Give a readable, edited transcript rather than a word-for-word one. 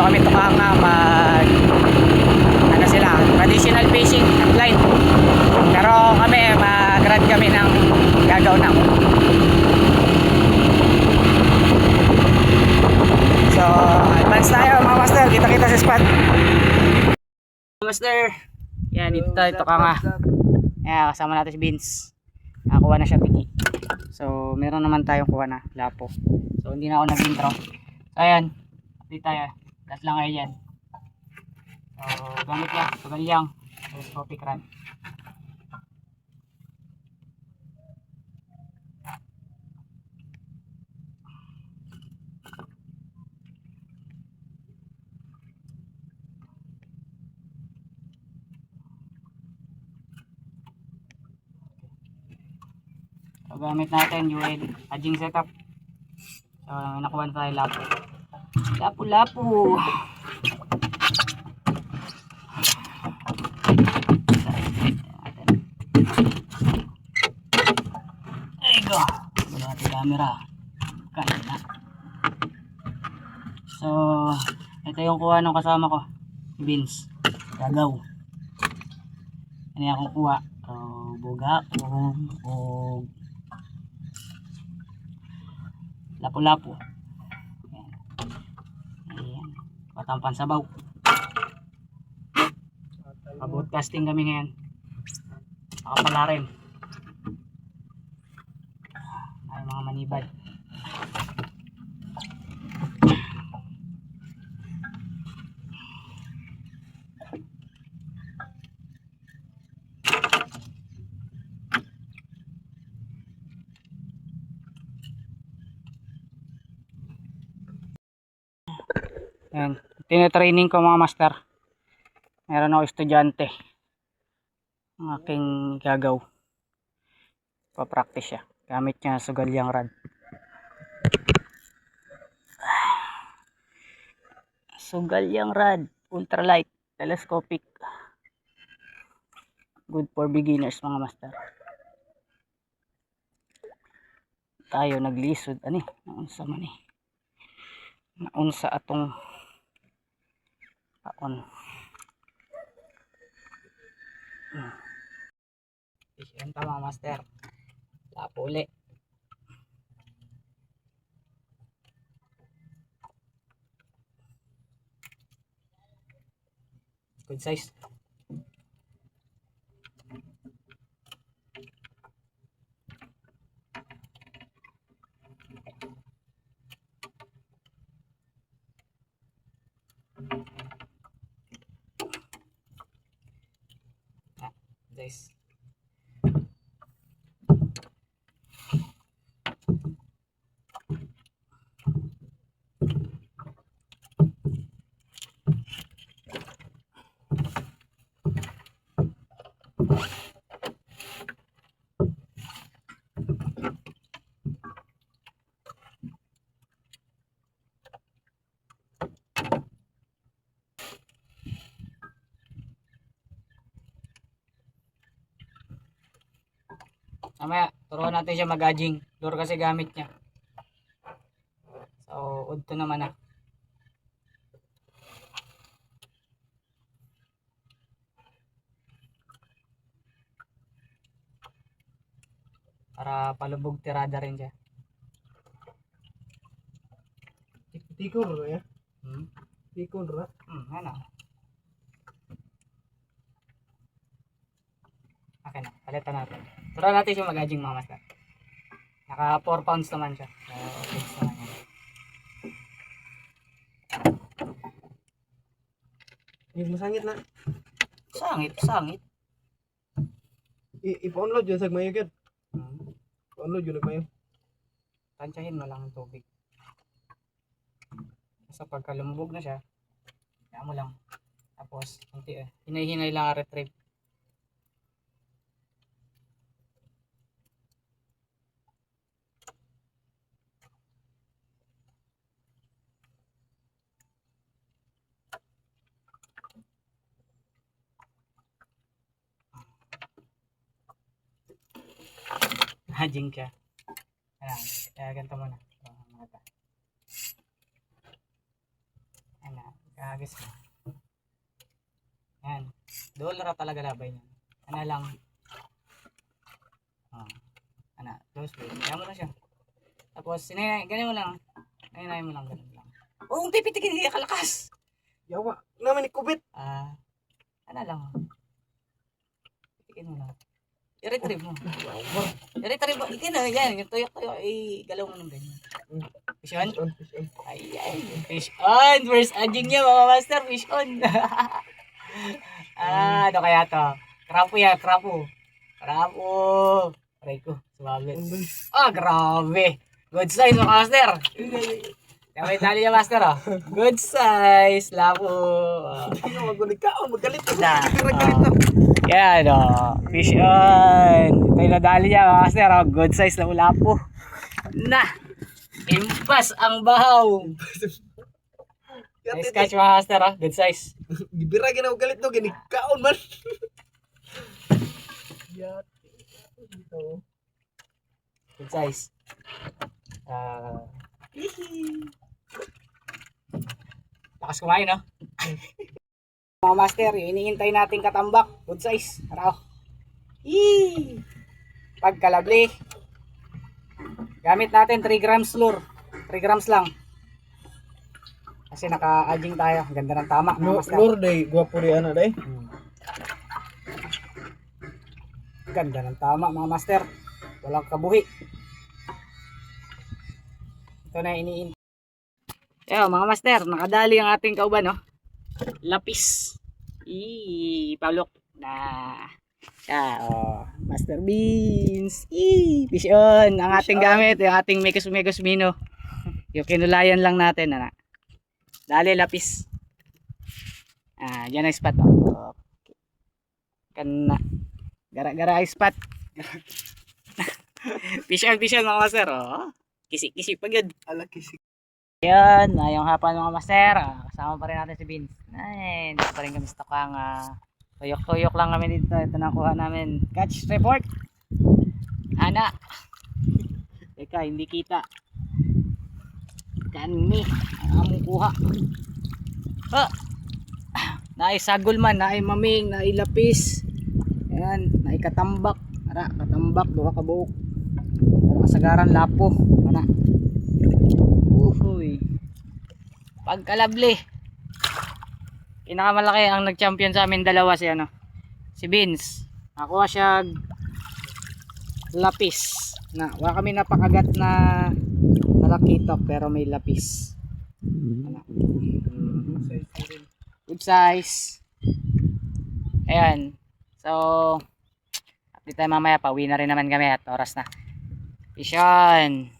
kami tukanga mag ano sila, traditional fishing ng line. Pero kami mag-rad kami ng gagaw na. So advance tayo mga master, kita-kita sa spot. Master, yan dito tayo tukanga. Ayan, kasama natin si Vince. Nakakuha na siya tiki. So meron naman tayong kuha na lapo. So hindi na ako nag-intro. So ayan, update tayo. Lahat lang kayo dyan. So gamit lang, tugalyang telescopic rod. So gamit natin UL adjing setup. So nakuha na tayo lapo. Lapo-lapo. Ay go. Wala natin camera. Kaya na. So ito yung kuha ng kasama ko, Vince. Gagaw. Ano yung akong kuha? Buga o lapo-lapo. Ayan. Ayan. Patampan sabaw. Broadcasting kami ngayon. Nakapala rin. Ay mga manibad. Ayan. Tine-training ko mga master. Meron ako estudyante. Ang aking gagaw. Pa-practice siya. Gamit niya sugalyang rod. Sugalyang rod. Ultralight. Telescopic. Good for beginners mga master. Tayo naglisod. Ani? Naunsa man eh. Naunsa atong paon. Yan pa mga master. Lapo uli. Good size. Guys. Mamaya, turuan natin siya mag-adjing. Lure kasi gamit niya. So, udto naman na. Para palubog tirada rin siya. Tikon ra ya? Tikon ra? Ano? Okay na, palitan natin. Turuan natin siya mag-adjing mga master. Naka 4 pounds naman siya. Fix naman yan. Yung masangit na. Sangit. Ipa-unload yun sa mayo gid. Pa-unload yun nagmayo. Tansyahin mo lang ang tubig. Sa pagka lumubog na siya, kaya mo lang. Tapos, hinay-hinay lang retrieve. Hajing siya. Ayan, kaya ganito muna. Ayan, Agis mo. Yan. Dollar talaga labay niya. Ano lang. Oh. Ano, close play. Kaya mo na siya. Tapos, ganyan mo lang. Sinay mo lang, ganun lang. Oh, pipitikin, hindi kalakas. Yawa. Naman ni kubit. Ano lang. Pitikin mo lang. I-retrieve mo. Yawa. I-retrieve mo. Ikin na, yan. Yung tuyok-tuyok, galaw mo ng ganyan. Fish on? Fish on, fish on. Ayan. Fish on. First adjing niya, mga master. Fish on. Ano kaya to? Krapo yan, krapo. Krapo. Aray ko, sumabit. Grabe. Good size, mga master. Kaya may dali niya, master, oh. Good size. Lapo. Magulig ka. Magalit ka. Na. Magalit ka. Yan, oh. Fish on. Ito yung nadali niya, mga master, oh. Good size na ulapo. Na. Impas ang bahaw. Nice catch, mga master, oh. Good size. Gibira gina og galit no ginikaon man. Dito. Good size. Lakas kumain, no? Mga master, yung iniintay nating katambak. Good size. Araw. Pagkalabli. Gamit natin 3 grams lure. 3 grams lang. Kasi naka-adjing tayo. Ganda ng tama, mga master. Lord day, gwapo ri ana day. Ganda ng tama, mga master. Walang kabuhi. Ito na iniintay. Ayan, mga master, nakadali ang ating kauban, no? Lapis. Palok na. Master Beans. Fish on. Ang ating gamit, yung ating Mekos Mino. Yung kinulayan lang natin, ano? Dali, lapis. Dyan ang spot, oh. Okay. Kana. Gara-gara ang spot. Fish on, mga master, oh. Kisi-kisi pag yun. Ala kisi. Yan, yung hapon mga master. Kasama pa rin natin si Vince. Ay, hindi pa rin kami stokang tuyok-tuyok lang kami dito. Ito nakuha namin. Catch report. Ana. Teka, hindi kita. Kani. Ang kuha. Naisagol man, naimaming, nailapis. Ayan, naikatambak. Ara, katambak, duha ka buok. Pero kasagaran lapo. Ana. Uy. Pagkalabli. Pinakamalaki ang nag-champion sa amin dalawa si si Vince. Nakuha siya lapis. Wala kami napakagat na talakitok pero may lapis. Good size. Ayan. So, update tayo mamaya. Pauwi na rin naman kami at oras na. Fish on.